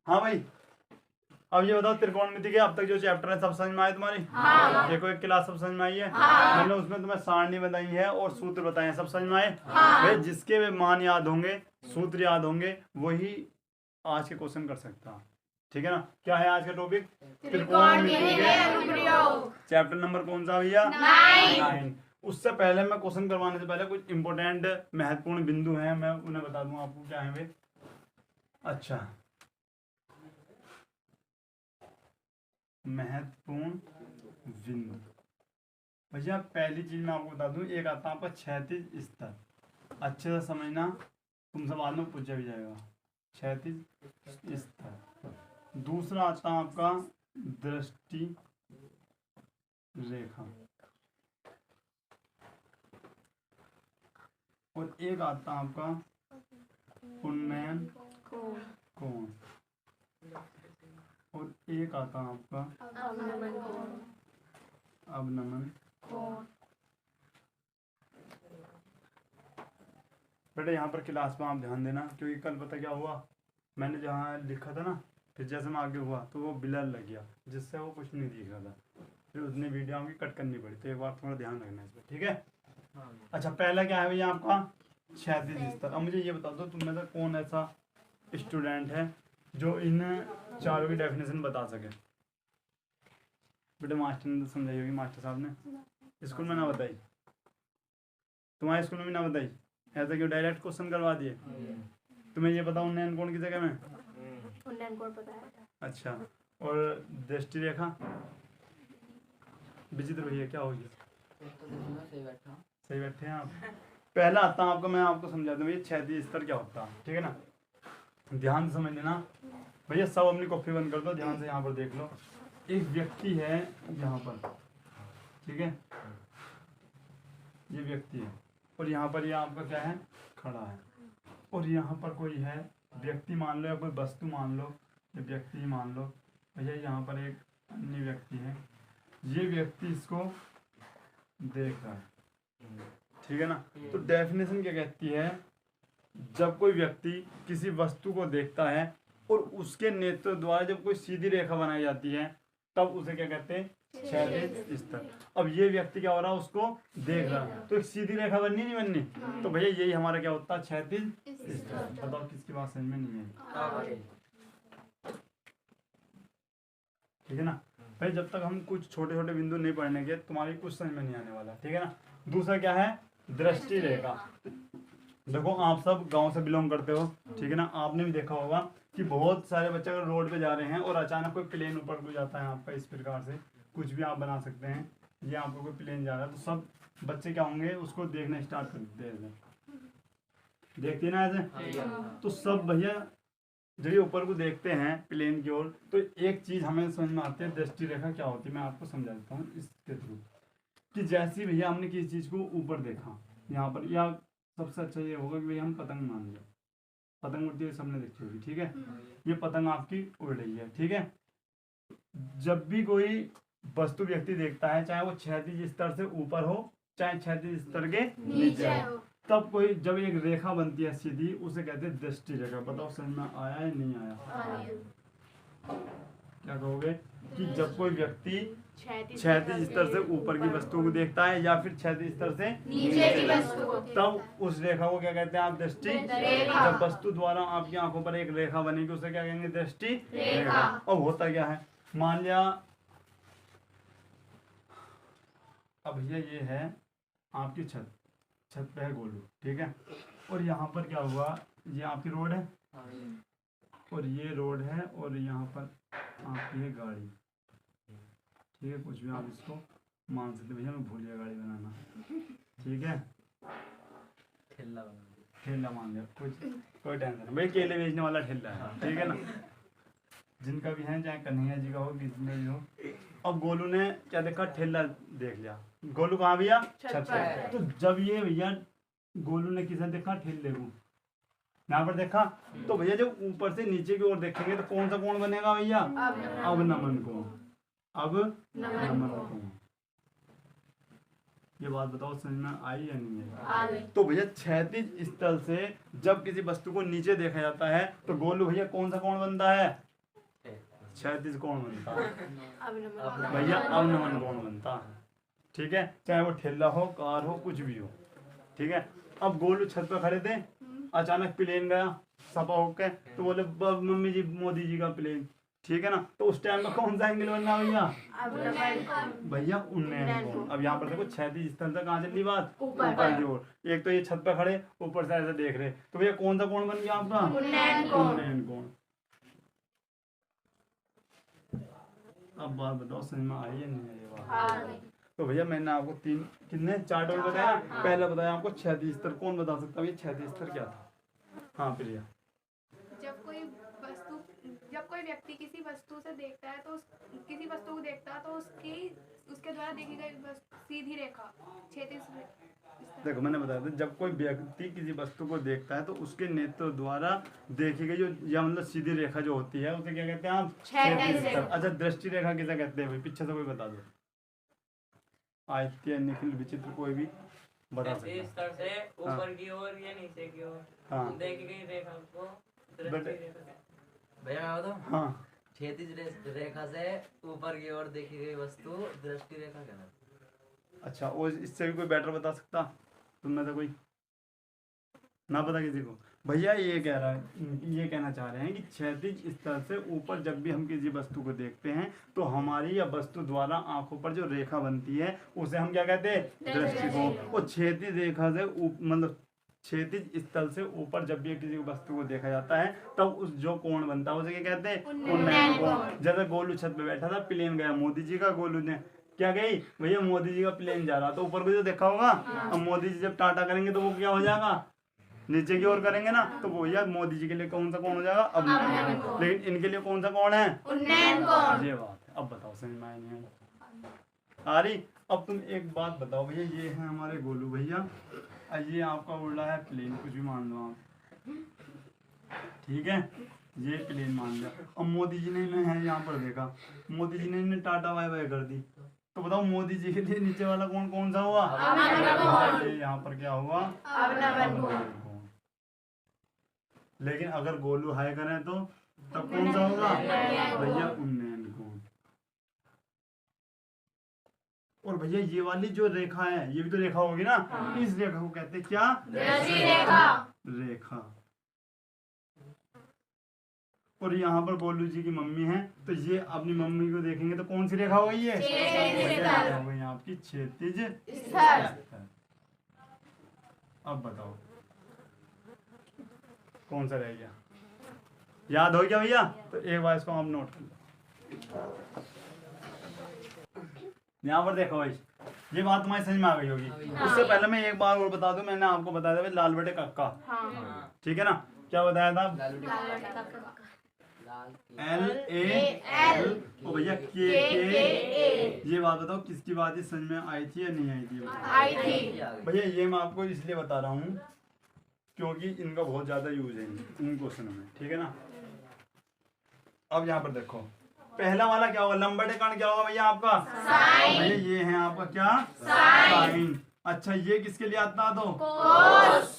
हाँ भाई, अब ये बताओ त्रिकोणमिति के अब तक जो चैप्टर है सब समझ में आए तुम्हारी? देखो एक क्लास सब समझ में आई है। मैंने उसमें तुम्हें सारणी बताई है और सूत्र बताए हैं, सब समझ में आए? भाई जिसके वे मान याद होंगे, सूत्र याद होंगे, वही आज के क्वेश्चन कर सकता है। ठीक है ना? क्या है आज का टॉपिक? त्रिकोणमिति के अनुप्रयोग। चैप्टर नंबर कौन सा भैया? 9। उससे पहले मैं क्वेश्चन करवाने से पहले कुछ इंपॉर्टेंट महत्वपूर्ण बिंदु हैं, मैं उन्हें बता दूं आपको क्या है वे। अच्छा, महत्वपूर्ण बिंदु भैया, पहली चीज मैं आपको बता दूं, एक आता है आपका क्षैतिज स्तर, अच्छे से समझना, तुमसे बाद में पूछा भी जाएगा। क्षैतिज स्तर। दूसरा आता है आपका दृष्टि रेखा, और एक आता है आपका उन्नयन कोण, और एक आता है आपका अवनमन कोण। बेटा यहाँ पर क्लास में आप ध्यान देना, क्योंकि कल पता क्या हुआ, मैंने जहाँ लिखा था ना, फिर जैसे मैं आगे हुआ तो वो ब्लर लग गया, जिससे वो कुछ नहीं दिख रहा था, फिर उसने वीडियो की कट करनी पड़ी, तो एक बार थोड़ा ध्यान रखना इस पर, ठीक है? अच्छा, पहला क्या है भैया आपका? क्षैतिज स्तर। अब मुझे ये बता दो, तुम में से कौन ऐसा स्टूडेंट है जो इन चारों की डेफिनेशन बता सके? बेटा मास्टर ने तो समझाई होगी, मास्टर साहब ने स्कूल में ना बताई, तुम्हारे स्कूल में भी ना बताई, ऐसा क्यों डायरेक्ट क्वेश्चन करवा दिए? तुम्हें ये पता उन्नयन कोण की जगह में? उन्नयन कोण पता है। अच्छा, और दृष्टि रेखा? विचित्र भैया क्या हो गया? सही बैठे हैं आप। पहला आता है आपका, मैं आपको समझा दूं भैया, क्षैतिज स्तर क्या होता है, ठीक है ना? ध्यान से समझ लेना भैया, सब अपनी कॉपी बंद कर दो, ध्यान से यहाँ पर देख लो। एक व्यक्ति है यहाँ पर, ठीक है, ये व्यक्ति है, और यहाँ पर ये आपका क्या है? खड़ा है, और यहाँ पर कोई है व्यक्ति मान लो, या कोई वस्तु मान लो, या व्यक्ति ही मान लो भैया, यहाँ पर एक अन्य व्यक्ति है, ये व्यक्ति इसको देख रहा है, ठीक है ना? तो डेफिनेशन क्या कहती है? जब कोई व्यक्ति किसी वस्तु को देखता है और उसके नेत्र द्वारा जब कोई सीधी रेखा बनाई जाती है, तब उसे क्या कहते हैं? क्षैतिज स्तर। अब ये व्यक्ति क्या हो रहा है? उसको देख रहा है, तो एक सीधी रेखा बननी नहीं बननी? तो भैया यही हमारा क्या होता है? क्षैतिज स्तर। बताओ किसकी बात समझ में नहीं है? ठीक है ना भाई? जब तक हम कुछ छोटे छोटे बिंदु नहीं पढ़ने, तुम्हारी कुछ समझ में नहीं आने वाला, ठीक है ना? दूसरा क्या है? दृष्टि रेखा। देखो आप सब गांव से बिलोंग करते हो, ठीक है ना? आपने भी देखा होगा कि बहुत सारे बच्चे अगर रोड पे जा रहे हैं और अचानक कोई प्लेन ऊपर को जाता है आपका, इस प्रकार से कुछ भी आप बना सकते हैं, ये आपको कोई प्लेन जा रहा है, तो सब बच्चे क्या होंगे? उसको देखना स्टार्ट कर देते हैं, देखते ना ऐसे। तो सब भैया जब ये ऊपर को देखते हैं प्लेन की ओर, तो एक चीज हमें समझ में आती है, दृष्टि रेखा क्या होती है, मैं आपको समझा देता हूँ इसके थ्रू। कि जैसे भैया हमने किसी चीज को ऊपर देखा यहाँ पर, या सबसे अच्छा ये होगा कि भैया हम पतंग मान लिया, पतंग उड़ती हुई सबने देखी होगी, ठीक है? ये पतंग आपकी उड़ रही है, ठीक है? जब भी कोई वस्तु व्यक्ति देखता है, चाहे वो क्षैतिज स्तर से ऊपर हो, चाहे क्षैतिज स्तर के नीचे हो, तब कोई जब एक रेखा बनती है सीधी, उसे कहते हैं दृष्टि रेखा। बताओ समझ में आया या नहीं आया? क्या कहोगे? कि जब कोई व्यक्ति क्षैतिज स्तर से ऊपर की वस्तु को देखता है या फिर क्षैतिज स्तर से नीचे की वस्तु को, तब उस रेखा को क्या कहते हैं आप? दृष्टि रेखा। जब वस्तु द्वारा आपकी आंखों पर एक रेखा बनेगी, उसे क्या कहेंगे? दृष्टि रेखा। अब होता क्या है, मान लिया अब भैया ये है आपकी छत, छत पे है गोलू, ठीक है? और यहाँ पर क्या हुआ? ये आपकी रोड है, और ये रोड है, और यहाँ पर आपकी है गाड़ी, ठीक है? कुछ भी आप इसको मान सकते भैया, मैं भूल गया गाड़ी बनाना, ठीक है? ठेला मान लिया, कुछ कोई टेंशन नहीं भाई, केले बेचने वाला ठेला है, ठीक है ना? जिनका भी है, चाहे कन्हैया जी का हो, किसी में भी हो। अब गोलू ने क्या देखा? ठेला देख लिया। गोलू कहाँ भैया? छत पे। तो जब ये भैया गोलू ने किसे देखा? ठेले को, यहाँ पर देखा, तो भैया जब ऊपर से नीचे की ओर देखेंगे तो कौन सा कोण बनेगा भैया? अवनमन कोण। अब नमन कोण। ये बात बताओ समझ में आई या नहीं आई? तो भैया क्षैतिज स्तर से जब किसी वस्तु को नीचे देखा जाता है, तो गोलू भैया कौन सा कोण बनता है? क्षैतिज कोण बनता है अवनमन भैया अवनमन कोण बनता है। ठीक है, चाहे वो ठेला हो, कार हो, कुछ भी हो। ठीक है, अब गोलू छत पे खड़े थे, अचानक प्लेन गया सपा होके, तो बोले मम्मी जी मोदी जी का प्लेन। ठीक है ना, तो उस टाइम में कौन सा एंगल बनना भैया? अवनमन भैया उन्नयन कोण। अब यहाँ पर देखो क्षैतिज स्थल से कहाँ चली बात? ऊपर की ओर। एक तो ये छत पे खड़े, ऊपर से ऐसे देख रहे, तो भैया कौन सा कोण बन गया आपका? उन्नयन कोण। उन्नयन कोण। अब बात बताओ समझ में आई है नहीं आई ये बात? हाँ तो भैया मैंने आपको कितने 4 टॉपिक बताया। पहला बताया आपको क्षैतिज स्तर। कौन बता सकता है ये क्षैतिज स्तर क्या था? हाँ प्रिया। जब कोई व्यक्ति किसी वस्तु से देखता है तो किसी वस्तु को देखता है तो उसके द्वारा देखी गई सीधी रेखा क्षैतिज देखो मैंने बताया था, जब कोई व्यक्ति किसी वस्तु को देखता है तो उसके नेत्र द्वारा देखी गई जो या मतलब सीधी रेखा जो होती है उसे क्या कहते हैं आप? क्षैतिज स्तर। अच्छा दृष्टि रेखा किसे कहते हैं भाई? पीछे से कोई बता दो। आदित्य, निखिल, विचित्र, कोई भी बता सकता है। स्तर से ऊपर की ओर या नीचे की ओर हाँ देखी गई रेखा को दृष्टि रेखा कहते हैं। भैया मैं बताऊं? हाँ क्षैतिज रेखा से ऊपर की ओर देखी गई वस्तु दृष्टि रेखा कहलाती है। अच्छा, और इससे भी कोई बेटर बता सकता तुम में से कोई? ना पता किसी को? भैया ये कह रहा है, ये कहना चाह रहे हैं कि क्षैतिज स्तर से ऊपर जब भी हम किसी वस्तु को देखते हैं तो हमारी या वस्तु द्वारा आंखों पर जो रेखा बनती है उसे हम क्या कहते हैं? दृष्टिकोण। और क्षैतिज रेखा से मतलब क्षैतिज स्थल से ऊपर जब भी किसी वस्तु को देखा जाता है तब उस जो कोण बनता है उसे क्या कहते हैं? उन्नयन कोण। जैसे गोलू छत पे बैठा था, प्लेन गया मोदी जी का, गोलू ने क्या गई भैया? मोदी जी का प्लेन जा रहा, तो ऊपर को जो देखा होगा। अब मोदी जी जब टाटा करेंगे तो वो क्या हो जाएगा? नीचे की ओर करेंगे ना, तो भैया मोदी जी के लिए कौन सा कोण हो जाएगा? अवनमन कोण। लेकिन इनके लिए कौन सा कोण है? उन्नयन कोण। ये बात है। अब बताओ समझ में आई नहीं आई? आ रही? अब तुम एक बात बताओ भैया, ये है हमारे गोलू भैया, ये आपका उड़ रहा है प्लेन, कुछ भी मान लो आप। ठीक है, ये प्लेन मान लिया। अब मोदी जी ने इन्हें है यहाँ पर देखा, मोदी जी ने इन्हें टाटा बाय बाय कर दी, तो बताओ मोदी जी के लिए नीचे वाला कोण कौन सा हुआ? ये यहाँ पर क्या हुआ? अवनमन कोण। कोण। लेकिन अगर गोलू हाय करें तो तब कौन सा होगा? भैया उन्नयन कोण। और भैया ये वाली जो रेखा है ये भी तो रेखा होगी ना, इस रेखा को कहते हैं क्या? दृष्टि रेखा। रेखा। और यहाँ पर गोलू जी की मम्मी है, तो ये अपनी मम्मी को देखेंगे तो कौन सी रेखा हो गई है? क्षैतिज स्तर। हो गई आपकी क्षैतिज स्तर। स्तर। अब बताओ कौन सा रह गया? याद हो गया भैया? तो एक बार इसको आप नोट कर लो। यहाँ पर देखो भाई, ये बात तुम्हारी समझ में आ गई होगी। उससे पहले मैं एक बार और बता दूं, मैंने आपको बताया था भाई लाल बटे कक्का। हाँ ठीक है ना, क्या बताया था? LAL। ओ भैया KK। ये बात बताओ किसकी बात है, समझ में आई थी या नहीं आई थी? आई थी। भैया ये मैं आपको इसलिए बता रहा हूँ क्योंकि इनका बहुत ज्यादा यूज है इन क्वेश्चनों में। ठीक है ना, अब यहाँ पर देखो पहला वाला क्या होगा? लंबटे कण क्या होगा भैया आपका? साइन। भैया ये है आपका क्या? साइन। अच्छा ये किसके लिए आता है? तो कोस।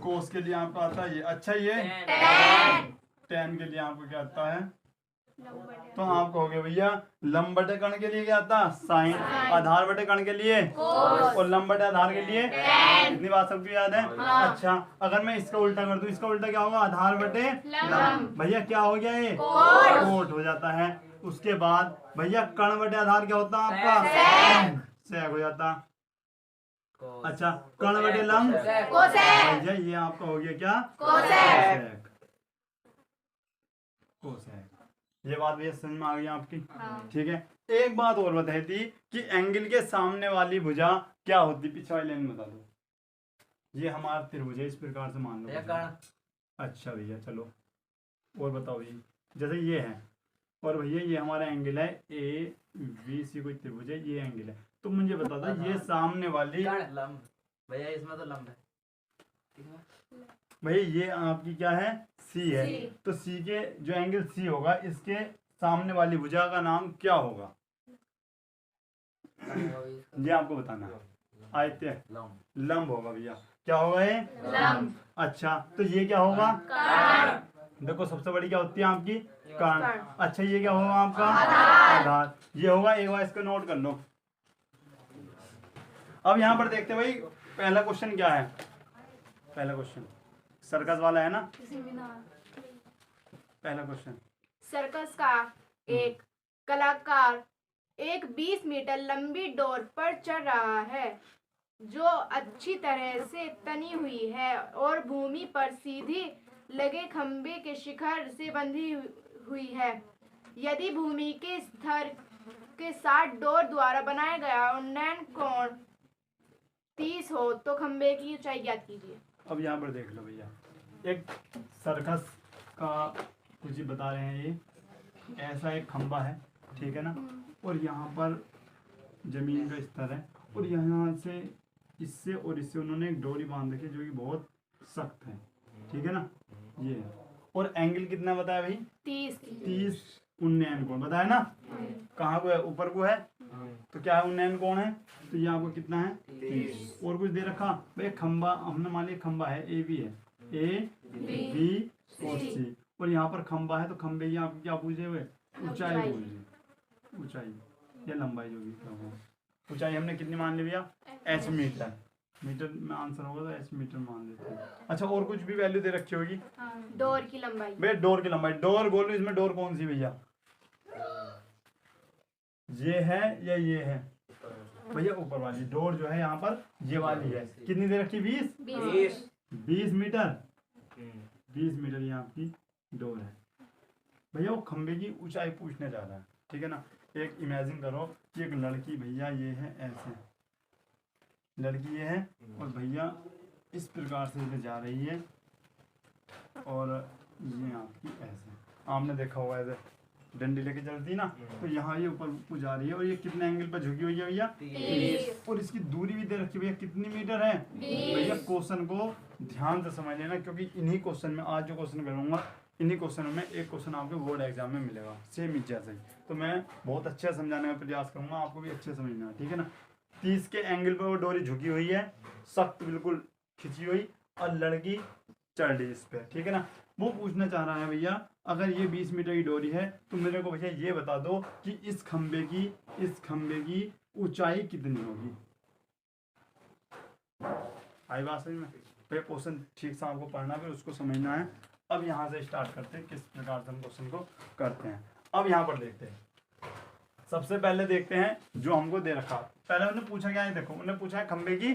कोस के लिए आपका आता है ये। अच्छा ये टेन। टेन के लिए आपको क्या आता है? तो आप कहोगे भैया लंबटे कण के लिए क्या आता? साइन। आधार बटे कण के लिए कोस। और लंबटे आधार के लिए टेन। इतनी बात सबको याद है? हाँ। अच्छा अगर मैं इसका उल्टा कर दूं, इसका उल्टा क्या होगा? आधार बटे लंब। भैया क्या हो गया ये? कोस। कोट हो जाता है। उसके बाद भैया कण बटे आधार क्या होता है आपका? सेक। सेक हो जाता। अच्छा कण बटे लंब कोसेक। भैया ये आपका हो गया क्या? कोसेक। कोसेक। कोसेक। ये बात भैया समझ में आ गई आपकी? ठीक है, एक बात और बताई थी कि एंगल के सामने वाली भुजा क्या होती? पीछे वाली लाइन बता दो। ये हमारा त्रिभुज है, इस प्रकार से मान लो। अच्छा भैया चलो और बताओ ये, जैसे ये है और भैया ये हमारा एंगल है ABC, कोई त्रिभुज है, ये एंगल है। तो मुझे बता दो ये सामने वाली लंब भैया, इसमें तो लंब है। ठीक है भाई ये आपकी क्या है? C है। तो C के जो एंगल C होगा इसके सामने वाली भुजा का नाम क्या होगा? ये आपको बताना है। आदित्य लंब होगा भैया। क्या होगा ये? लंब। अच्छा तो ये क्या होगा? कण। देखो सबसे बड़ी क्या होती है आपकी? कर्ण। अच्छा ये क्या होगा आपका आधार। ये होगा, एक बार इसको नोट कर लो। अब यहाँ पर देखते हैं भाई पहला क्वेश्चन क्या है। पहला क्वेश्चन सर्कस वाला है ना। पहला क्वेश्चन, सर्कस का एक कलाकार एक 20 मीटर लंबी डोर पर चढ़ रहा है जो अच्छी तरह से तनी हुई है और भूमि पर सीधी लगे खंबे के शिखर से बंधी हुई है। यदि भूमि के स्तर के साथ डोर द्वारा बनाया गया उन्नयन कोण 30 हो तो खंबे की ऊंचाई ज्ञात कीजिए। अब यहाँ पर देख लो भैया, एक सर्कस का कुछ ही बता रहे हैं। ये ऐसा एक खंबा है, ठीक है ना, और यहाँ पर जमीन का स्तर है और यहाँ से इससे और इससे उन्होंने एक डोरी बांध रखी है जो कि बहुत सख्त है, ठीक है ना। ये है। और एंगल कितना बताया भाई? 30 उन्नयन कोण बताया ना। कहाँ को है? ऊपर को है, तो क्या है उन्नयन कोण है, तो ये आपको कितना है 30। और कुछ दे रखा भाई, खंबा हमने मान लिया खंबा है ए बी है, ए बी और सी, और यहाँ पर खंबा है तो खंबे की आपको क्या पूछे हुए? ऊंचाई पूछे, ऊंचाई या लंबाई जो भी होगा। ऊंचाई हमने कितनी मान ली भैया? H meter. मीटर में आंसर होगा तो एच मीटर मान लेते हैं। अच्छा और कुछ भी वैल्यू दे रखी होगी? डोर की लंबाई। भैया डोर की लंबाई, डोर बोलो इसमें डोर कौन सी भैया? ये है या ये है? भैया ऊपर वाली डोर जो है यहाँ पर ये वाली है। कितनी दे रखी? 20 मीटर। 20 मीटर ये आपकी डोर है। भैया वो खंबे की ऊंचाई पूछने जा रहा है, ठीक है ना। एक इमेजिन करो कि एक लड़की भैया ये है ऐसे, लड़की ये है और भैया इस प्रकार से इधर जा रही है और ये आपकी ऐसे, आपने देखा होगा ऐसे डंडी लेके चलती ना, तो यहाँ ये ऊपर को जा रही है और ये कितने एंगल पर झुकी हुई है भैया? 30। और इसकी दूरी भी दे रखी है भैया, कितनी मीटर है? भैया क्वेश्चन को ध्यान से समझ लेना, क्योंकि इन्हीं क्वेश्चन में आज जो क्वेश्चन करूंगा इन्हीं क्वेश्चनों में एक क्वेश्चन आपके बोर्ड एग्जाम में मिलेगा सेम इस जैसे ही। तो मैं बहुत अच्छे समझाने का प्रयास करूंगा, आपको भी अच्छे समझना है, ठीक है ना। 30 के एंगल पर वो डोरी झुकी हुई है, सख्त बिल्कुल खिंची हुई, और लड़की चढ़ रही इस पे, ठीक है ना। वो पूछना चाह रहा है भैया अगर ये 20 मीटर की डोरी है तो मेरे को भैया ये बता दो कि इस खंबे की ऊंचाई कितनी होगी। आई बात समझ में? भैया क्वेश्चन ठीक से आपको पढ़ना है, फिर उसको समझना है। अब यहाँ से स्टार्ट करते हैं किस प्रकार से हम क्वेश्चन को करते हैं। अब यहाँ पर देखते हैं, सबसे पहले देखते हैं जो हमको दे रखा। पहले उन्होंने पूछा क्या है, देखो उन्होंने पूछा है खंबे की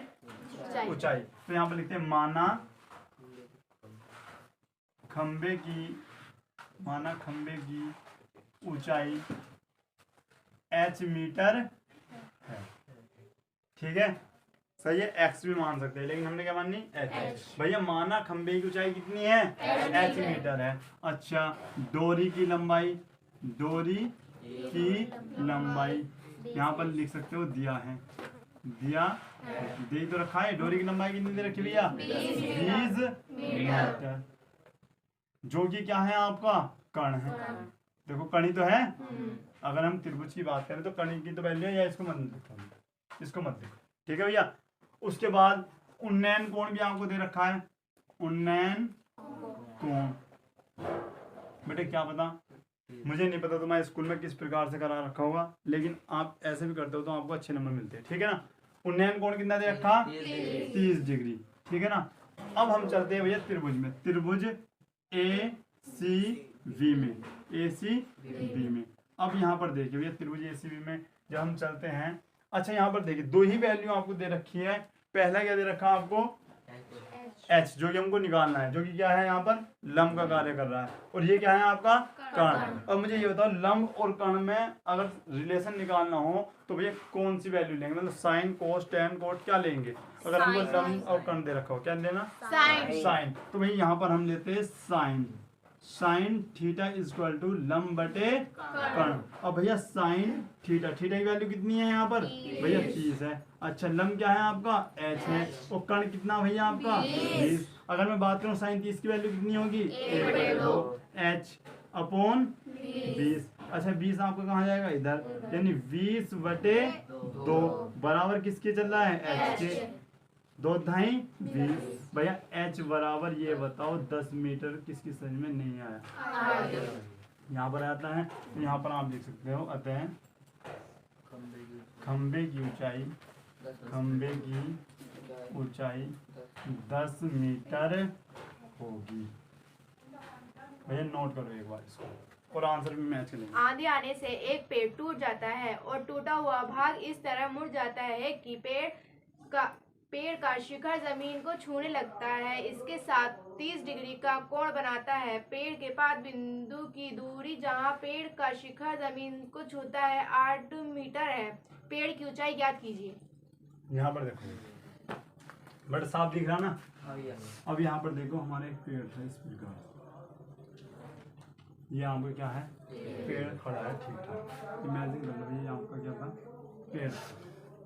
ऊंचाई, तो यहाँ पर लिखते हैं माना खंबे की ऊंचाई h मीटर है, ठीक है। सही है, x भी मान सकते हैं लेकिन हमने क्या माननी? h। भैया माना खंबे की ऊंचाई कितनी है? h मीटर है। अच्छा डोरी की लंबाई यहाँ पर लिख सकते हो दिया है, दे तो रखा है। डोरी की लंबाई कितनी दे रखी भैया? 20 मीटर, जो कि क्या है आपका? कर्ण है। देखो कणी तो है। अगर हम त्रिभुज की बात करें तो कणी की तो वैल्यू है, या इसको मत देखो, ठीक है भैया। उसके बाद उन्नयन कोण भी आपको दे रखा है, उन्नयन कोण। बेटे क्या पता, मुझे नहीं पता तुम्हारे स्कूल में किस प्रकार से करा रखा होगा, लेकिन आप ऐसे भी करते हो तो आपको अच्छे नंबर मिलते हैं, ठीक है ना। उन्नयन कोण कितना दे रखा? 30 डिग्री, ठीक है ना। अब हम चलते हैं भैया त्रिभुज में, त्रिभुज ACV में। अब यहाँ पर देखिए भैया त्रिभुज ACV में जब हम चलते हैं, अच्छा यहाँ पर देखिए दो ही वैल्यू आपको दे रखी है। पहला क्या दे रखा आपको? H, जो कि हमको निकालना है, जो कि क्या है यहाँ पर? लंब का कार्य कर रहा है, और ये क्या है आपका? कर्ण। अब मुझे ये बताओ लंब और कर्ण में अगर रिलेशन निकालना हो तो भैया कौन सी वैल्यू लेंगे? मतलब साइन, कोस, टेन, कोट क्या लेंगे? अगर हमको लंब और कर्ण दे रखा हो क्या लेना? साइन। तो भैया यहाँ पर हम लेते हैं साइन थीटा इक्वल टू लंब बटे कर्ण। अब भैया साइन थीटा की वैल्यू कितनी है यहाँ पर? भैया 30 है। अच्छा लंब क्या है आपका? h है, और कर्ण कितना भैया आपका? 20। अगर मैं बात करूँ साइन 30 की वैल्यू कितनी होगी? h upon 20। अच्छा 20 आपका कहाँ जाएगा? इधर, यानी 20 बटे 2 बराबर किसके चल रहा है? h के। 2 ढाई 20। भैया h बराबर ये बताओ 10 मीटर। किसकी समझ में नहीं आया? यहाँ पर आता है, यहाँ पर आप लिख सकते हो अतः खंबे की ऊंचाई, खंबे की ऊंचाई 10 मीटर होगी। भैया नोट करो एक बार इसको और आंसर भी मैच करेंगे। आंधी आने से एक पेड़ टूट जाता है और टूटा हुआ भाग इस तरह मुड़ जाता है कि पेड़ का शिखर जमीन को छूने लगता है। इसके साथ 30 डिग्री का कोण बनाता है। पेड़ के पास बिंदु की दूरी जहाँ पेड़ का शिखर जमीन को छूता है 8 मीटर है। पेड़ की ऊंचाई ज्ञात कीजिए। यहाँ पर देखो बड़ा साफ दिख रहा ना। अब यहाँ पर देखो हमारे एक पेड़ था इस प्रकार, ये यहाँ पर क्या है, पेड़ खड़ा है ठीक ठाक। इमेजिन कर लो ये आपका क्या था, पेड़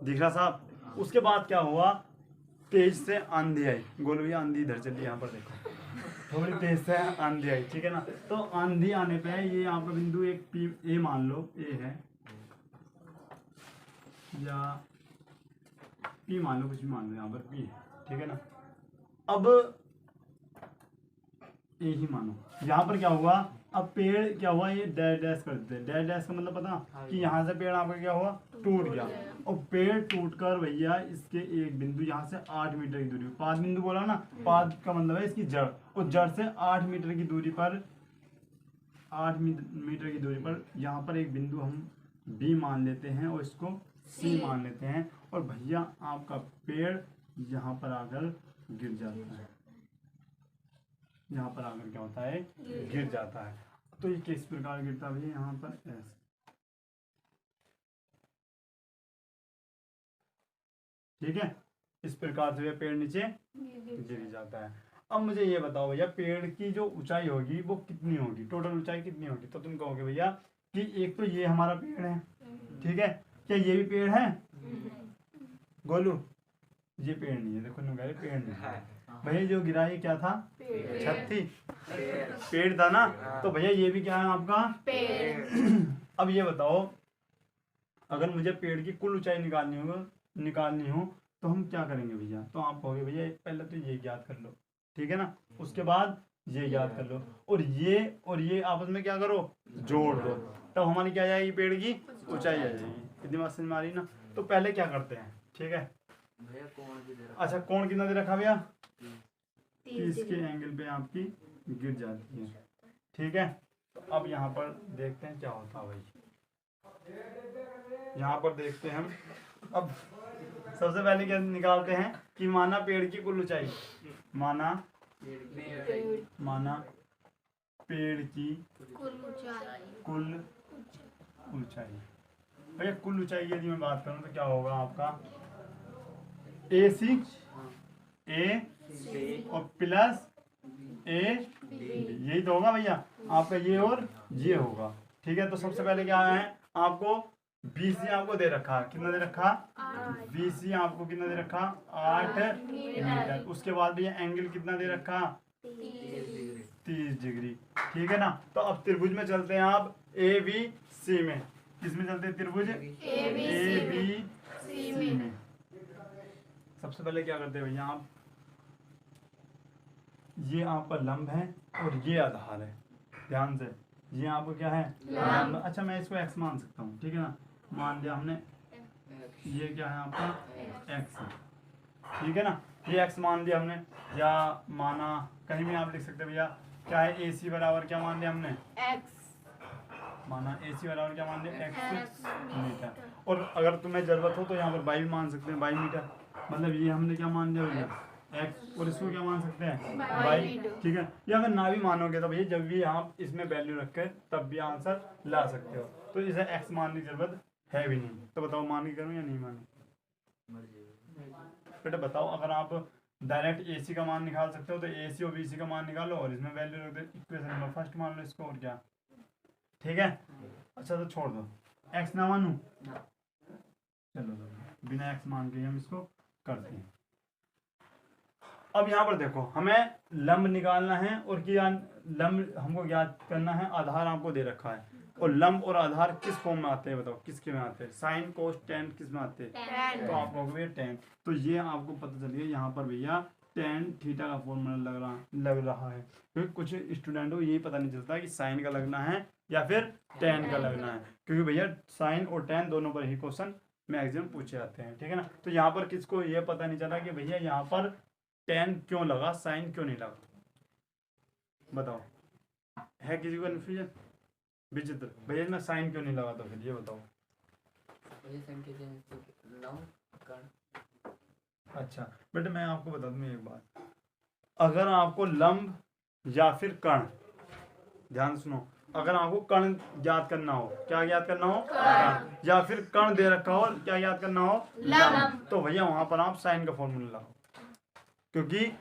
दिख रहा साहब। उसके बाद क्या हुआ, तेज से आंधी आई। गोल भैया आंधी इधर चली, यहाँ पर देखो थोड़ी तेज से आंधी आई, ठीक है ना। तो आंधी आने पे ये यहाँ पर बिंदु एक पी ए मान लो, ए है या पी मान लो, कुछ भी मान लो, यहाँ पर पी है, ठीक है ना। अब ए ही मानो, यहाँ पर क्या हुआ, अब पेड़ क्या हुआ, ये डैश डैश कर देते हैं। डैश डैश का मतलब पता कि यहाँ से पेड़ आपका क्या हुआ, टूट गया। और पेड़ टूटकर भैया इसके एक बिंदु यहाँ से 8 मीटर की दूरी, 5 बिंदु बोला ना, 5 का मतलब है इसकी जड़, और जड़ से 8 मीटर की दूरी पर, 8 मीटर की दूरी पर यहाँ पर एक बिंदु हम बी मान लेते हैं और इसको सी मान लेते हैं। और भैया आपका पेड़ यहाँ पर आकर गिर जाता है, यहाँ पर आकर क्या होता है, गिर जाता है। तो ये किस प्रकार गिरता है भैया, यहाँ पर ऐसे, ठीक है, इस प्रकार से पेड़ नीचे गिर जाता है। अब मुझे ये बताओ भैया, पेड़ की जो ऊंचाई होगी वो कितनी होगी, टोटल ऊंचाई कितनी होगी। तो तुम कहोगे भैया कि एक तो ये हमारा पेड़ है, ठीक है, क्या ये भी पेड़ है गोलू, ये पेड़ नहीं है, देखो नुगारे पेड़ नहीं है भैया। जो गिरा ये क्या था, छत थी, पेड़ था ना। तो भैया ये भी क्या है आपका, पेड़। अब ये बताओ, अगर मुझे पेड़ की कुल ऊंचाई निकालनी हो तो हम क्या करेंगे भैया। तो आप कहोगे भैया पहले तो ये ज्ञात कर लो, ठीक है ना, उसके बाद ये ज्ञात कर लो, और ये आपस में क्या करो, जोड़ दो, तब हमारी क्या आ जाएगी, पेड़ की ऊंचाई आ जाएगी। इतनी बात समझ में आ रही ना। तो पहले क्या करते हैं, ठीक है। अच्छा कोण कितना दे रखा भैया, 30 के एंगल पे आपकी गिर जाती है, ठीक है। तो अब यहाँ पर देखते हैं क्या होता है भाई, यहाँ पर देखते हैं हम। अब सबसे पहले क्या निकालते हैं कि माना पेड़ की कुल ऊंचाई, माना पेड़ की कुल ऊंचाई। भैया कुल ऊंचाई यदि मैं बात करूं तो क्या होगा आपका, AC A और प्लस AB, यही तो होगा भैया आपका, ये और ये होगा, ठीक है। तो सबसे पहले क्या है, आपको BC आपको दे रखा, कितना दे रखा, BC आपको कितना दे रखा, 8 मीटर। उसके बाद भैया एंगल कितना दे रखा, 30 डिग्री, ठीक है ना। तो अब त्रिभुज में चलते हैं आप, ABC में, किसमें चलते हैं, त्रिभुज ABC में। सबसे पहले क्या करते हैं भैया आप, ये आपका लंब है और ये आधार है, ध्यान से, ये आपको क्या है, लंब। अच्छा मैं इसको x मान सकता हूँ, ठीक है ना, मान लिया हमने, ये क्या है आपका x है, ठीक है ना, ये x मान लिया हमने, या माना कहीं भी आप लिख सकते हैं भैया, क्या है, AC बराबर क्या मान लिया हमने, माना AC बराबर क्या मान लिया, x मीटर। और अगर तुम्हें जरूरत हो तो यहाँ पर y भी मान सकते हैं, y मीटर, मतलब ये हमने क्या मान लिया भैया, x, और इसको क्या मान सकते हैं, y, ठीक है। या अगर ना भी मानोगे तो भैया जब भी आप इसमें वैल्यू रख कर तब भी आंसर ला सकते हो। तो इसे x मानने की जरूरत है भी नहीं। तो बताओ मानी करूँ या नहीं मानी, बेटा बताओ। अगर आप डायरेक्ट AC का मान निकाल सकते हो तो AC और BC का मान निकालो और इसमें वैल्यू रख दो, इक्वेशन नंबर फर्स्ट मान लो इसको, और क्या, ठीक है। अच्छा तो छोड़ दो, x ना मानू, चलो बिना x मान के हम इसको करते हैं। अब यहाँ पर देखो हमें लंब निकालना है, और क्या लंब हमको ज्ञात करना है, आधार आपको दे रखा है। और लंब और आधार किस फॉर्म में आते हैं, बताओ किसके में आते हैं, साइन कोस टेन किस में आते हैं, तो आप कहोगे टेन। तो ये आपको पता चलिए यहाँ पर भैया टेन थीटा का फॉर्मूला लग रहा है, क्योंकि कुछ स्टूडेंट को यही पता नहीं चलता कि साइन का लगना है या फिर टेन का लगना है, क्योंकि भैया साइन और टेन दोनों पर ही क्वेश्चन मैक्सिमम पूछे जाते हैं, ठीक है ना। तो यहाँ पर किसको ये पता नहीं चला कि भैया यहाँ पर टेन क्यों लगा, साइन क्यों नहीं लगा, बताओ, है किसी को कन्फ्यूजन? विचित्र भैया इसमें साइन क्यों नहीं लगा, तो फिर ये बताओ। ये संकेत है तो लंब कण। अच्छा बेटे मैं आपको बता दूं एक बात, अगर आपको लंब या फिर कण, ध्यान सुनो, अगर आपको कण ज्ञात करना हो, क्या ज्ञात करना हो, या फिर कण दे रखा हो, क्या याद करना हो, लंब, तो भैया वहां पर आप साइन का फॉर्मूला लगाओ, क्योंकि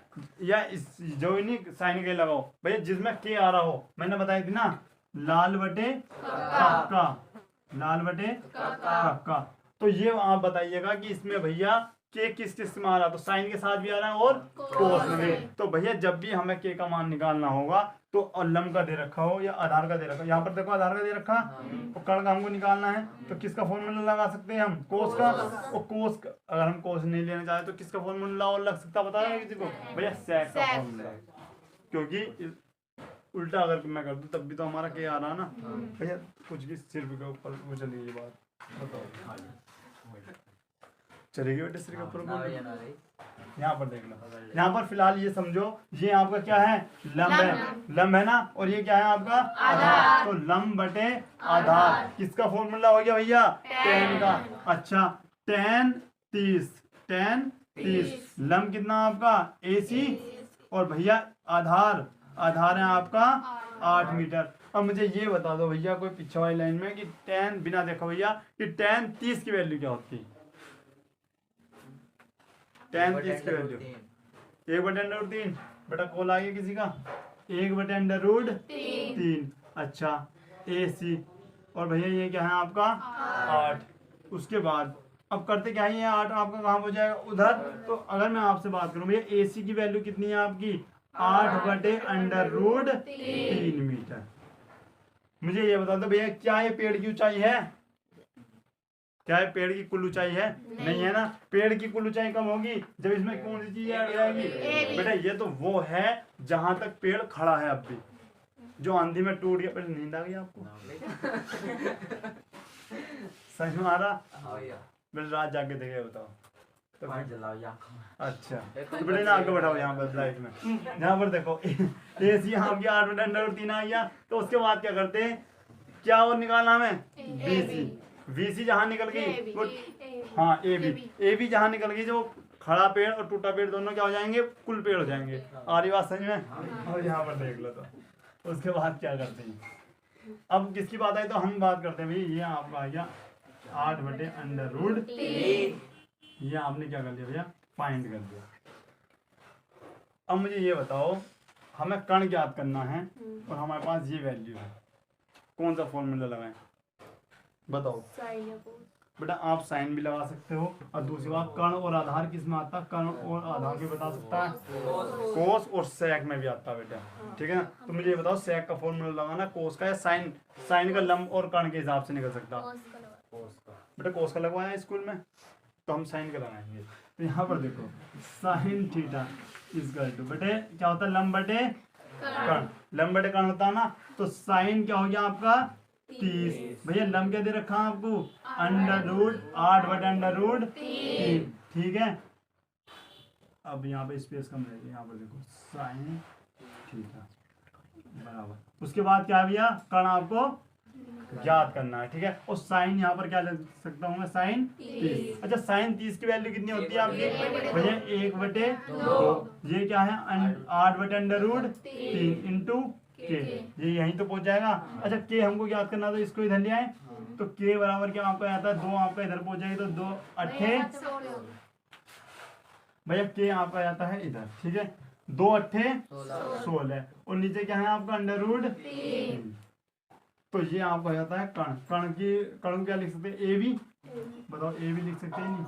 या इस जो नहीं साइन के लगाओ भैया जिसमें के आ रहा हो, मैंने बताई थी ना, लाल बटे का, लाल बटे का, तो ये आप बताइएगा कि इसमें भैया के किस किस में आ रहा, तो साइन के साथ भी आ रहा है और कोस में भी। तो भैया जब भी हमें के का मान निकालना होगा तो और लंब का दे रखा हो या आधार का दे रखा हो, यहाँ पर देखो आधार का दे रखा, तो कण का हमको निकालना है, तो किसका फॉर्मूला लगा सकते हैं हम, कोस का, और कोस का अगर हम कोस नहीं लेना चाहते तो किसका फॉर्मूला और लग सकता, बताया किसी को, भैया सेक का फॉर्मूला, क्योंकि उल्टा अगर मैं कर दूं तब भी तो हमारा के आ रहा ना भैया, कुछ भी सिर्फ के ऊपर वो चलिए ये बात बताओ, चलेगी बेटे सिर के ऊपर ना भैया ना रही। यहाँ पर देख लो, यहाँ पर फिलहाल ये समझो, ये आपका क्या है, लंब है, लंब है ना, और ये क्या है आपका आधार, तो लंब बटे आधार, किसका फॉर्मूला हो गया भैया, टेन का। अच्छा टेन 30, लंब कितना आपका AC, और भैया आधार है आपका 8 मीटर। अब मुझे ये बता दो भैया कोई पीछे वाली लाइन में कि टेन बिना देखो भैया कि टेन 30 की वैल्यू क्या होती है, टेन 30 की वैल्यू 1/√3, बेटा कॉल आ गया किसी का, 1/√3, अच्छा AC, और भैया ये क्या है आपका 8, उसके बाद अब करते क्या है, ये 8 आपका कहाँ हो जाएगा उधर, तो अगर मैं आपसे बात करूं भैया AC की वैल्यू कितनी है आपकी 8/√3 मीटर। मुझे ये बता दो भैया क्या ये पेड़ की ऊंचाई है, क्या है पेड़ की कुल ऊंचाई है, नहीं है ना, पेड़ की कुल ऊंचाई कम होगी जब इसमें कौन सी चीज ऐड हो जाएगी, बेटा ये तो वो है जहां तक पेड़ खड़ा है, अब भी जो आंधी में टूट गया, पहले नींद आ गई आपको, समझ में आ रहा, बेटा रात जाके देखे बताओ, तो अच्छा तो बेटे ना आगे बढ़ाओ यहाँ पर स्लाइड में, यहाँ पर देखो AC यहाँ की 8/√3 आ गया, तो उसके बाद क्या करते हैं, क्या और निकालना हमें, VC जहाँ निकल गई वो, हाँ AB जहाँ निकल गई, जो खड़ा पेड़ और टूटा पेड़ दोनों क्या हो जाएंगे, कुल पेड़ हो जाएंगे, आ रही बात समझ में, और यहाँ पर देख लो, तो उसके बाद क्या करते हैं, अब किसकी बात आई, तो हम बात करते हैं भाई, ये आपका आ गया 8/√3, ये आपने क्या कर दिया भैया, फाइंड कर दिया। अब मुझे ये बताओ, हमें कण ज्ञात करना है और हमारे पास ये वैल्यू है, कौन सा फॉर्मूला लगाएं, बताओ बेटा, आप साइन भी लगा सकते हो, और दूसरी बात कण और आधार किस में आता है, कण और आधार भी बता सकता है, कोस और सेक में भी आता है बेटा, ठीक है ना। तो मुझे ये बताओ सेक का फॉर्मूला लगाना, कोस का या साइन का लंब और कण के हिसाब से निकल सकता है, बेटा कोस का लगवाया स्कूल में, तो हम साइन का लगाएंगे, तो यहाँ पर देखो साइन थीटा इक्वल टू, बेटे क्या होता है, लंब बटे कण, लंब बटे कण होता है ना, तो साइन क्या हो गया आपका 30, भैया लंब क्या दे रखा है आपको, √8/√3, ठीक है। अब यहाँ पे स्पेस कम रहेगी, यहाँ पर देखो साइन थीटा बराबर, उसके बाद क्या भैया, कण आपको ज्ञात करना है, ठीक है, और साइन यहाँ पर क्या लग सकता हूँ, साइन 30, अच्छा साइन 30 की वैल्यू कितनी होती है आपकी, भैया 1/2, ये क्या है 8/√3 इंटू के, ये यहीं तो पहुंच जाएगा। अच्छा के हमको याद करना, तो इसको इधर ले आए, तो के बराबर क्या आपका आता है 2, आपका इधर पहुंच जाएगा, तो 2 8 भैया के आपका आता है इधर, ठीक है, 2 8 16, और नीचे क्या है आपका √3, तो ये आपका जाता है कण, कण को क्या लिख सकते हैं, AB, बताओ AB लिख सकते हैं नहीं,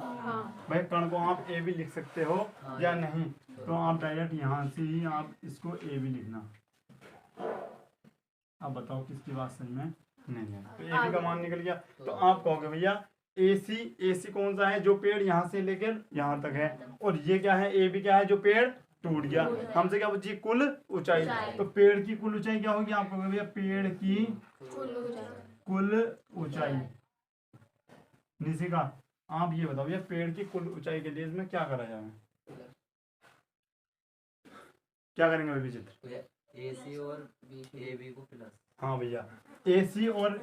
भाई कण को आप AB लिख सकते हो या नहीं, तो आप डायरेक्ट यहाँ से ही आप इसको AB लिखना, अब बताओ किसकी बात सही में नहीं है, तो AB का मान निकल गया, तो आप कहोगे भैया AC कौन सा है, जो पेड़ यहाँ से लेकर यहाँ तक है, और ये क्या है AB क्या है, जो पेड़ टूट गया। हमसे क्या पूछिए? कुल ऊंचाई। तो पेड़ की कुल ऊंचाई क्या होगी? आपको भैया पेड़ की कुल ऊंचाई। निशिका आप ये बताओ भैया, पेड़ की कुल ऊंचाई के लिए इसमें क्या करा जाए? क्या करेंगे भाई विचित्र? AC और AB को प्लस। हाँ भैया, AC और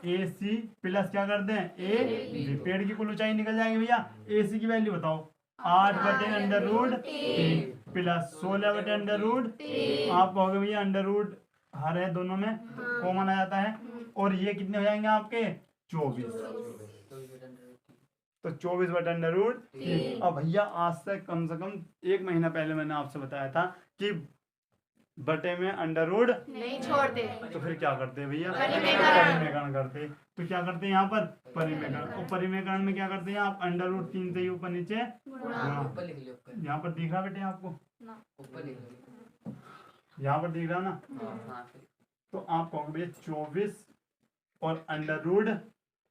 AC प्लस क्या करते हैं? ए। पेड़ की कुल ऊंचाई निकल जाएगी भैया। AC की वैल्यू बताओ। 8/√3 प्लस 16/√3। आप कहोगे भैया अंडर रूट हर है दोनों में, कॉमन आ जाता है। और ये कितने हो जाएंगे आपके? 24। तो 24/√3। अब भैया आज से कम 1 महीना पहले मैंने आपसे बताया था कि बटे में अंडर रूट नहीं छोड़ते। तो फिर क्या करते हैं भैया? परिमेकरण। परिमेकरण करते। तो क्या करते हैं यहाँ पर? परिमेकरण। और परिमेकरण में क्या करते हैं आप? अंडर रूट 3 से ही ऊपर नीचे गुणा। ऊपर लिख लियो ऊपर। यहाँ पर दिख रहा बेटे आपको? ऊपर लिख लियो। यहाँ पर दिख रहा ना? हाँ फिर तो आप कहोगे भैया 24 और अंडर रूट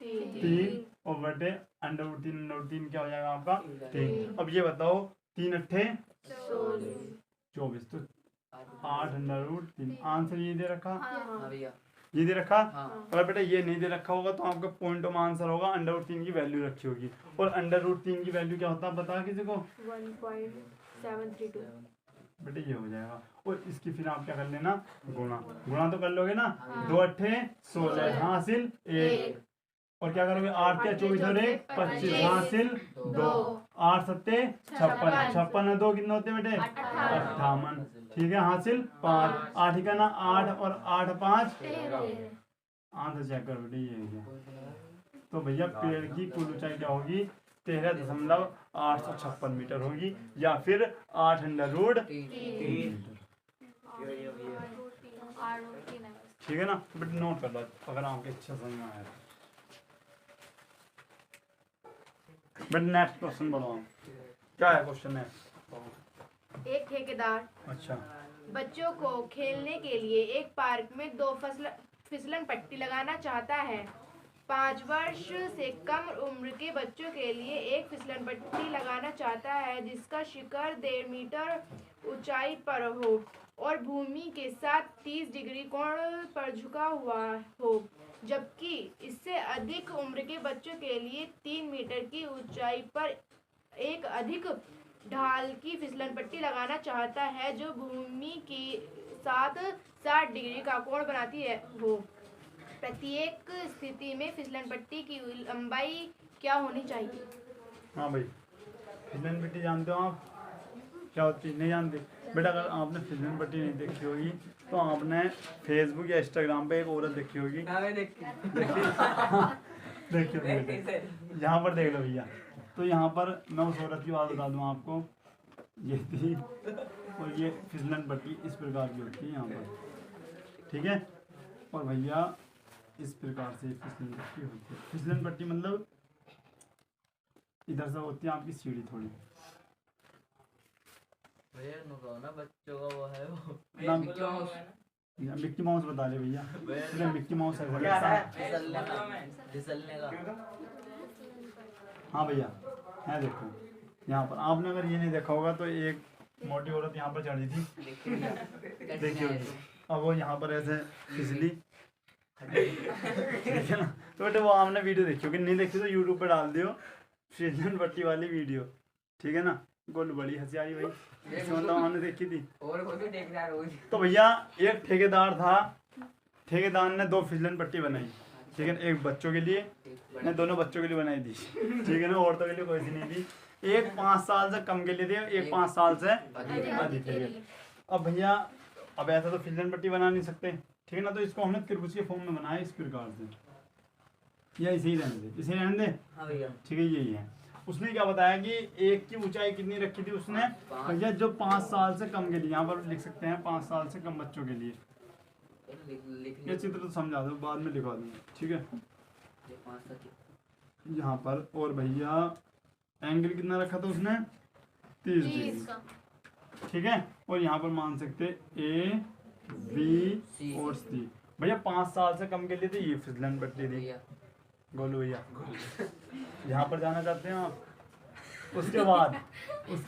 3 और बटे अंडर रूट 3 क्या हो जाएगा आपका? 3। अब ये बताओ 3 अट्ठे 24 तो 8/√3। आंसर ये दे रखा, हाँ भैया। ये दे रखा। हाँ अगर बेटा ये नहीं दे रखा होगा तो आपका पॉइंट में आंसर होगा अंडर रूट 3 की वैल्यू रखी होगी। और अंडर रूट 3 की वैल्यू क्या होता है बता किसी को? 1.732। बेटे ये हो जाएगा। और इसकी फिर आप क्या कर लेना? गुणा। गुणा तो कर लोगे ना? 2 अट्ठे 16 हासिल 1। और क्या करोगे? 8 क्या 24 और 1 25 हासिल 2। 8 सत्ते 56। 56 और 2 कितने होते हैं बेटे? 58। ठीक है, हासिल 5। 8 का ना 8 और 8 5 आंसर चेक करो बेटे, ये है क्या? तो भैया पेड़ की कुल ऊंचाई क्या होगी? 13.856 मीटर होगी, या फिर 8/√3। ठीक है ना बेटे, नोट कर लो अगर आपके अच्छा समझ में आया। बट नेक्स्ट क्वेश्चन बढ़ो हम। क्या है क्वेश्चन है? एक ठेकेदार अच्छा बच्चों को खेलने के लिए एक पार्क में 2 फिसलन पट्टी लगाना चाहता है। 5 वर्ष से कम उम्र के बच्चों के लिए एक फिसलन पट्टी लगाना चाहता है जिसका शिखर 1.5 मीटर ऊंचाई पर हो और भूमि के साथ 30 डिग्री कोण पर झुका हुआ हो, जबकि इससे अधिक उम्र के बच्चों के लिए 3 मीटर की ऊंचाई पर एक अधिक ढाल की फिसलन पट्टी लगाना चाहता है जो भूमि के साथ 60 डिग्री का कोण बनाती है हो। प्रत्येक स्थिति में फिसलन पट्टी की लंबाई क्या होनी चाहिए? हाँ भाई, फिसलन पट्टी जानते हो आप क्या होती है? नहीं जानते बेटा। अगर आपने फिसलन पट्टी नहीं देखी होगी तो आपने फेसबुक या इंस्टाग्राम पे एक औरत देखी होगी। देखी होगी बेटे, यहाँ पर देख लो भैया। तो यहाँ पर मैं उस औरत की बात बता दूँ आपको, ये थी और ये फिसलन पट्टी इस प्रकार की होती है यहाँ पर। ठीक है, और भैया इस प्रकार से फिसलन पट्टी होती है। फिसलन पट्टी मतलब इधर से होती है आपकी सीढ़ी थोड़ी। भैया नुका ना बच्चों का वो है वो मिक्की माउस बता ले भैया। मिक्की माउस है फिसलने का। हाँ भैया, है देखो यहाँ पर। आपने अगर ये नहीं देखा होगा तो एक मोटी औरत यहाँ पर चढ़ी थी, देखिए अब वो यहाँ पर ऐसे फिसली। ठीक है ना? तो बेटे वो आपने वीडियो देखी होगी, नहीं देखी तो यूट्यूब पर डाल दियो फिसलन पट्टी वाली वीडियो। ठीक है ना? गोल बड़ी हंसी आई भाई, इसका मतलब हमने देखी थी। और कोई भी ठेकेदार होगी। तो भैया एक ठेकेदार था, ठेकेदार ने 2 फिसलन पट्टी बनाई। ठीक है, एक बच्चों के लिए, ने दोनों बच्चों के लिए बनाई थी। ठीक है ना? औरतों के लिए कोई सी नहीं थी। एक 5 साल से कम के लिए थी, एक 5 साल से अधिक के लिए। अब भैया अब ऐसा तो फिसलन पट्टी बना नहीं सकते। ठीक है ना? तो इसको हमने त्रिभुज के फॉर्म में बनाया इस प्रकार से, या इसे ही रहने दे, इसे रहने दे। हाँ भैया। ठीक है, यही है। उसने क्या बताया कि एक की ऊंचाई कितनी रखी थी उसने? भैया जो 5 साल से कम के लिए, यहाँ पर लिख सकते हैं 5 साल से कम बच्चों के लिए। ये चित्र तो समझा दो, बाद में लिखवा दूंगा। ठीक है, यहाँ पर। और भैया एंगल कितना रखा था उसने? 30 डिग्री। ठीक है, और यहाँ पर मान सकते A B और C। भैया 5 साल से कम के लिए तो ये फिसलन पट्टी थी। गोलू भैया यहाँ पर जाना चाहते हैं आप? उसके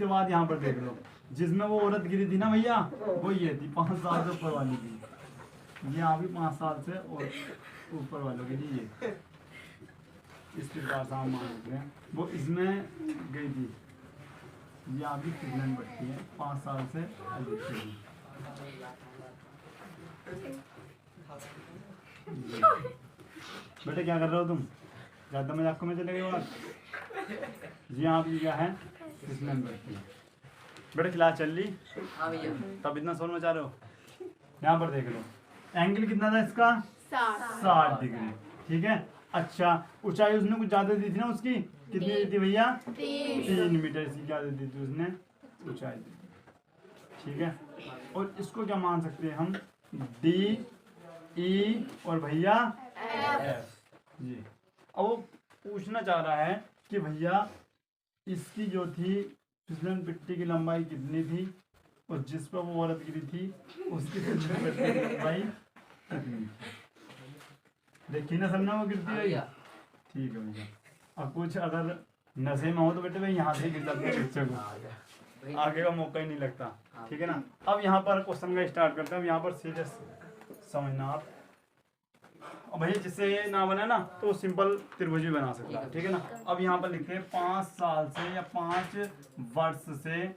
बाद यहाँ पर देख लो, जिसमें वो औरत गिरी थी ना भैया, वो ये थी 5 साल से ऊपर वाली थी। ये आप भी 5 साल से और ऊपर वालों के लिए ये इस प्रकार से हम मान सकते हैं वो इसमें गई थी। ये आप भी फिसलन पट्टी है 5 साल से अधिक के लिए। बेटे क्या कर रहे हो तुम? ज़्यादा मजाक में चले गए बात। जी आप ये क्या है फिसलन पट्टी। बेटे क्लास चल रही हाँ भैया। तब इतना शोर मचा रहे हो। यहाँ पर देख लो एंगल कितना था इसका 60 डिग्री। ठीक है। अच्छा ऊंचाई उसने कुछ ज्यादा दी थी ना उसकी, कितनी दी थी भैया 3 मीटर इसकी क्या दी थी उसने ऊंचाई दी। ठीक है। और इसको क्या मान सकते हैं हम डी ई और भैया एफ जी। अब वो पूछना चाह रहा है कि भैया इसकी जो थी फिसलन पट्टी की लंबाई कितनी थी और जिस पर वो औरत गिरी थी उसकी फिसलन पट्टी की लंबाई कितनी थी। देखिए ना सबने वो गिरती रही। ठीक है भैया। अब कुछ अगर नशे में हो तो बेटे भाई यहाँ से गिर जाते हैं बच्चे को, आगे का मौका ही नहीं लगता। ठीक है ना। अब यहाँ पर क्वेश्चन का स्टार्ट करते हैं। अब यहाँ पर सीधे समझना आप। अब भैया जिससे ना बने ना तो सिंपल त्रिभुज भी बना सकता है। ठीक है ना। अब यहाँ पर लिखते हैं 5 साल से या 5 वर्ष से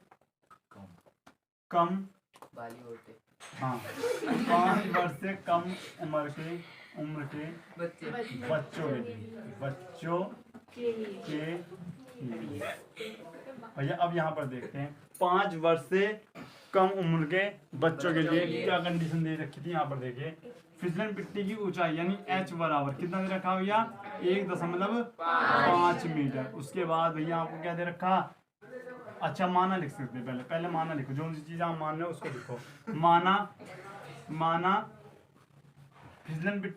कम बाली होते हाँ 5 वर्ष से कम उम्र के बच्चे बच्चों के लिए भैया। अब यहाँ पर देखते हैं 5 वर्ष से कम उम्र के बच्चों के लिए क्या कंडीशन दे रखी थी। यहाँ पर देखिए फिसलन पट्टी की ऊंचाई यानी h बराबर कितना दे रखा भैया 1.5 मीटर। उसके बाद भैया आपको क्या दे रखा। अच्छा माना लिख सकते हैं। पहले माना लिखो, जो सी चीज आप मान रहे हो उसको लिखो। माना फिसलन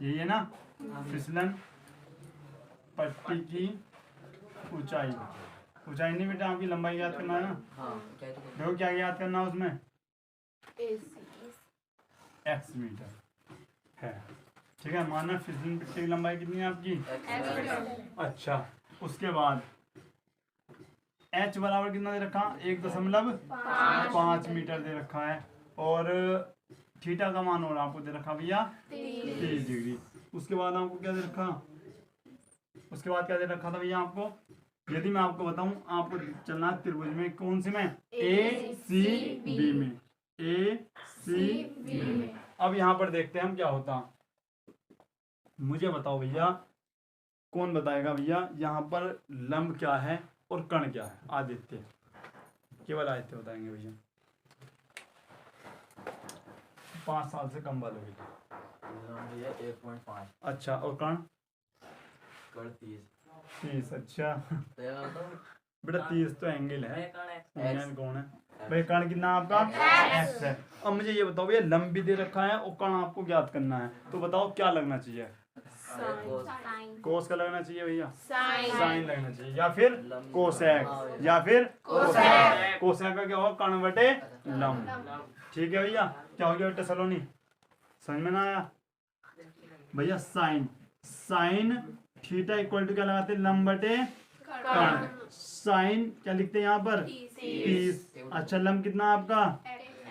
यही है ना फिसलन पट्टी की ऊंचाई नहीं बेटा आपकी लंबाई याद करना है ना। हाँ क्या तो देखो क्या याद करना है उसमें x मीटर है। ठीक है। माना फिसलन पट्टी की लंबाई कितनी है आपकी अच्छा। उसके बाद h बराबर कितना दे रखा 1.5 मीटर दे रखा है और थीटा का मान और आपको दे रखा भैया 30 डिग्री। उसके बाद आपको क्या दे रखा था भैया आपको, यदि मैं आपको बताऊं आपको चलना त्रिभुज में कौन से में ए सी बी में। अब यहाँ पर देखते हैं हम क्या होता। मुझे बताओ भैया कौन बताएगा भैया यहाँ पर लंब क्या है और कण क्या है। आदित्य केवल आदित्य बताएंगे भैया 5 साल से कम वालों के लिए। 1.5 अच्छा और कण कर 30। अच्छा तो ये बताओ बेटा 30 तो एंगल है। एंगल कौन है भाई? कण कितना आपका x है। अब मुझे ये बताओ भैया लंब भी दे रखा है और कण आपको ज्ञात करना है तो बताओ क्या लगना चाहिए। कोस का लगना चाहिए भैया साइन लगना चाहिए या फिर कोसेक या फिर कोसेक का क्या होगा कण बटे लंब। ठीक है भैया। क्या हो गया बेटा सलोनी समझ में ना आया भैया। साइन थीटा इक्वल टू क्या लगाते हैं लंब बटे कण। साइन क्या लिखते हैं यहाँ पर 30। अच्छा लंब कितना आपका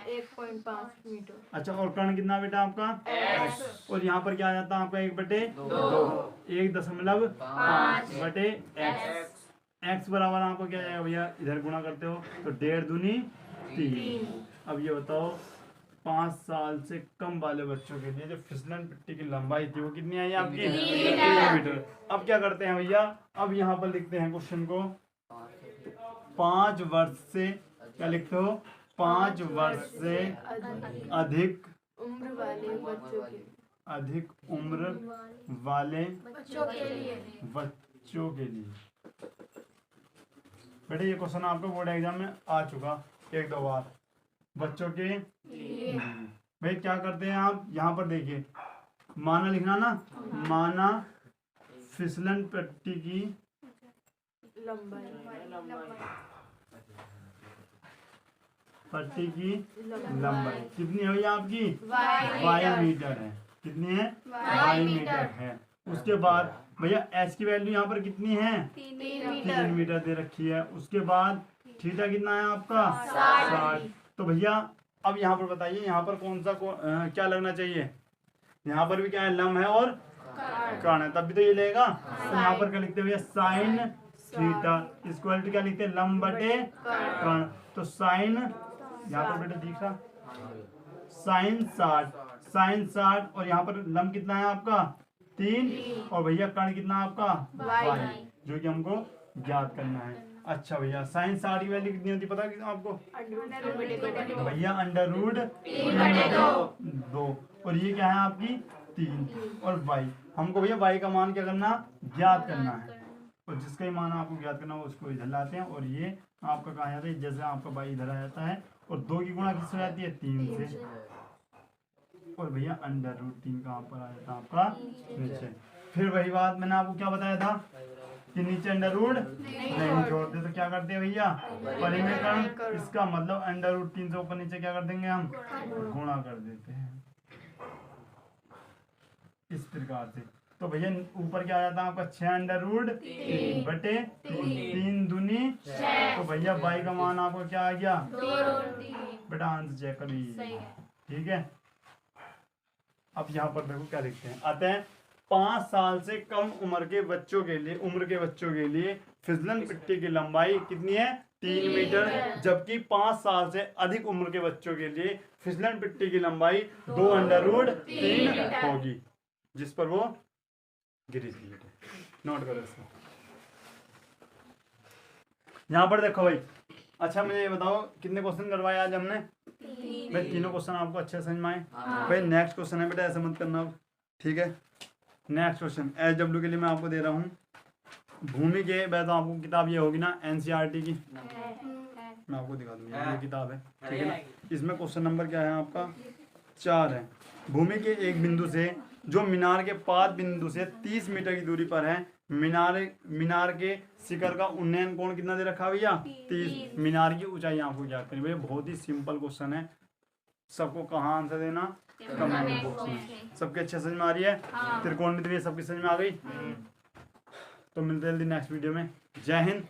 1.5 मीटर। अच्छा और कण कितना बेटा आपका x। और यहाँ पर क्या आ जाता है आपका 1/2 1.5 बटे x बराबर आपको क्या आएगा भैया इधर गुणा करते हो तो 1.5 दूनी 3। अब ये बताओ 5 साल से कम वाले बच्चों के लिए जो फिसलन पट्टी की लंबाई थी वो कितनी आई आपकी 3 मीटर। अब क्या करते हैं भैया अब यहाँ पर लिखते हैं क्वेश्चन को 5 वर्ष से क्या लिखते हो 5 वर्ष से अधिक उम्र वाले बच्चों के अधिक उम्र वाले बच्चों के लिए बेटे ये क्वेश्चन आपको बोर्ड एग्जाम में आ चुका 1-2 बार बच्चों के लिए। भाई क्या करते हैं आप यहाँ पर देखिए माना लिखना ना। माना फिसलन पट्टी की लंबाई कितनी है भैया आपकी y मीटर है। कितनी है y मीटर है। उसके बाद भैया एच की वैल्यू यहाँ पर कितनी है? 3 मीटर दे रखी है। उसके बाद थीटा कितना है आपका? 60। तो भैया अब यहाँ पर बताइए, यहाँ पर कौन सा क्या लगना चाहिए? यहाँ पर भी क्या है? लम्ब है और कर्ण है, तब भी तो ये लेगा। तो यहाँ पर क्या लिखते हैं भैया? साइन थीटा इक्वल टू क्या लिखते हैं? लम्ब बटे कर्ण। तो साइन यहाँ पर बेटा दिख रहा, साइन 60 और यहाँ पर लम्ब कितना है आपका? 3 और भैया कर्ण कितना है आपका? y, जो कि हमको ज्ञात करना है। अच्छा भैया साइन 60 की वैल्यू कितनी होती है पता है आपको? भैया अंडर रूट 2 और ये क्या है आपकी? 3 और y हमको भैया y का मान क्या करना? ज्ञात करना है। और जिसका ही मान आपको ज्ञात करना हो उसको इधर लाते हैं और ये आपका कहाँ जाता है? जैसे आपका y इधर आ जाता है और 2 की गुणा किससे जाती है? 3 से। और भैया अंडर रूट 3 कहाँ पर आ जाता है आपका? नीचे। फिर वही बात मैंने आपको क्या बताया था कि नीचे अंडर रूट नहीं जोड़ते तो क्या करते हैं भैया? परिमेय। इसका मतलब अंडर रूट 3 से ऊपर नीचे क्या कर देंगे हम? गुणा कर देते हैं इस प्रकार से। तो भैया ऊपर क्या आ जाता है आपका? 6 अंडर रूट 3 बटे 3 दूनी। तो भैया y का मान आपको क्या आ गया? बेटा आंसर चेक करिए, ठीक है। अब यहाँ पर देखो क्या लिखते हैं। अतः 5 साल से कम उम्र के बच्चों के लिए फिसलन पट्टी की लंबाई कितनी है? 3 मीटर, जबकि 5 साल से अधिक उम्र के बच्चों के लिए फिसलन पट्टी की लंबाई 2 अंडर रूट 3 होगी, जिस पर वो गिरी थी। नोट करो इसको। यहाँ पर देखो भाई। अच्छा मुझे ये बताओ कितने क्वेश्चन करवाए आज हमने? भाई तीनों क्वेश्चन आपको अच्छे समझ में आए? भाई नेक्स्ट क्वेश्चन है बेटा, ऐसा मत करना, ठीक है। नेक्स्ट क्वेश्चन SW के लिए मैं आपको दे रहा हूँ भूमि के। वह तो आपको किताब ये होगी ना NCERT की, मैं आपको दिखा दूंगा, ये किताब है, ठीक है ना। इसमें क्वेश्चन नंबर क्या है आपका? 4 है। भूमि के एक बिंदु से जो मीनार के पाद बिंदु से 30 मीटर की दूरी पर है, मीनार के शिखर का उन्नयन कोण कितना दे रखा है भैया? 30। मीनार की ऊंचाई आपको ज्ञात करनी। भैया बहुत ही सिंपल क्वेश्चन है। सबको कहाँ आंसर देना? कमेंट बॉक्स में। सबके अच्छे समझ में आ रही है? त्रिकोणमिति सबकी समझ में आ गई? तो मिलते हैं जल्दी नेक्स्ट वीडियो में। जय हिंद।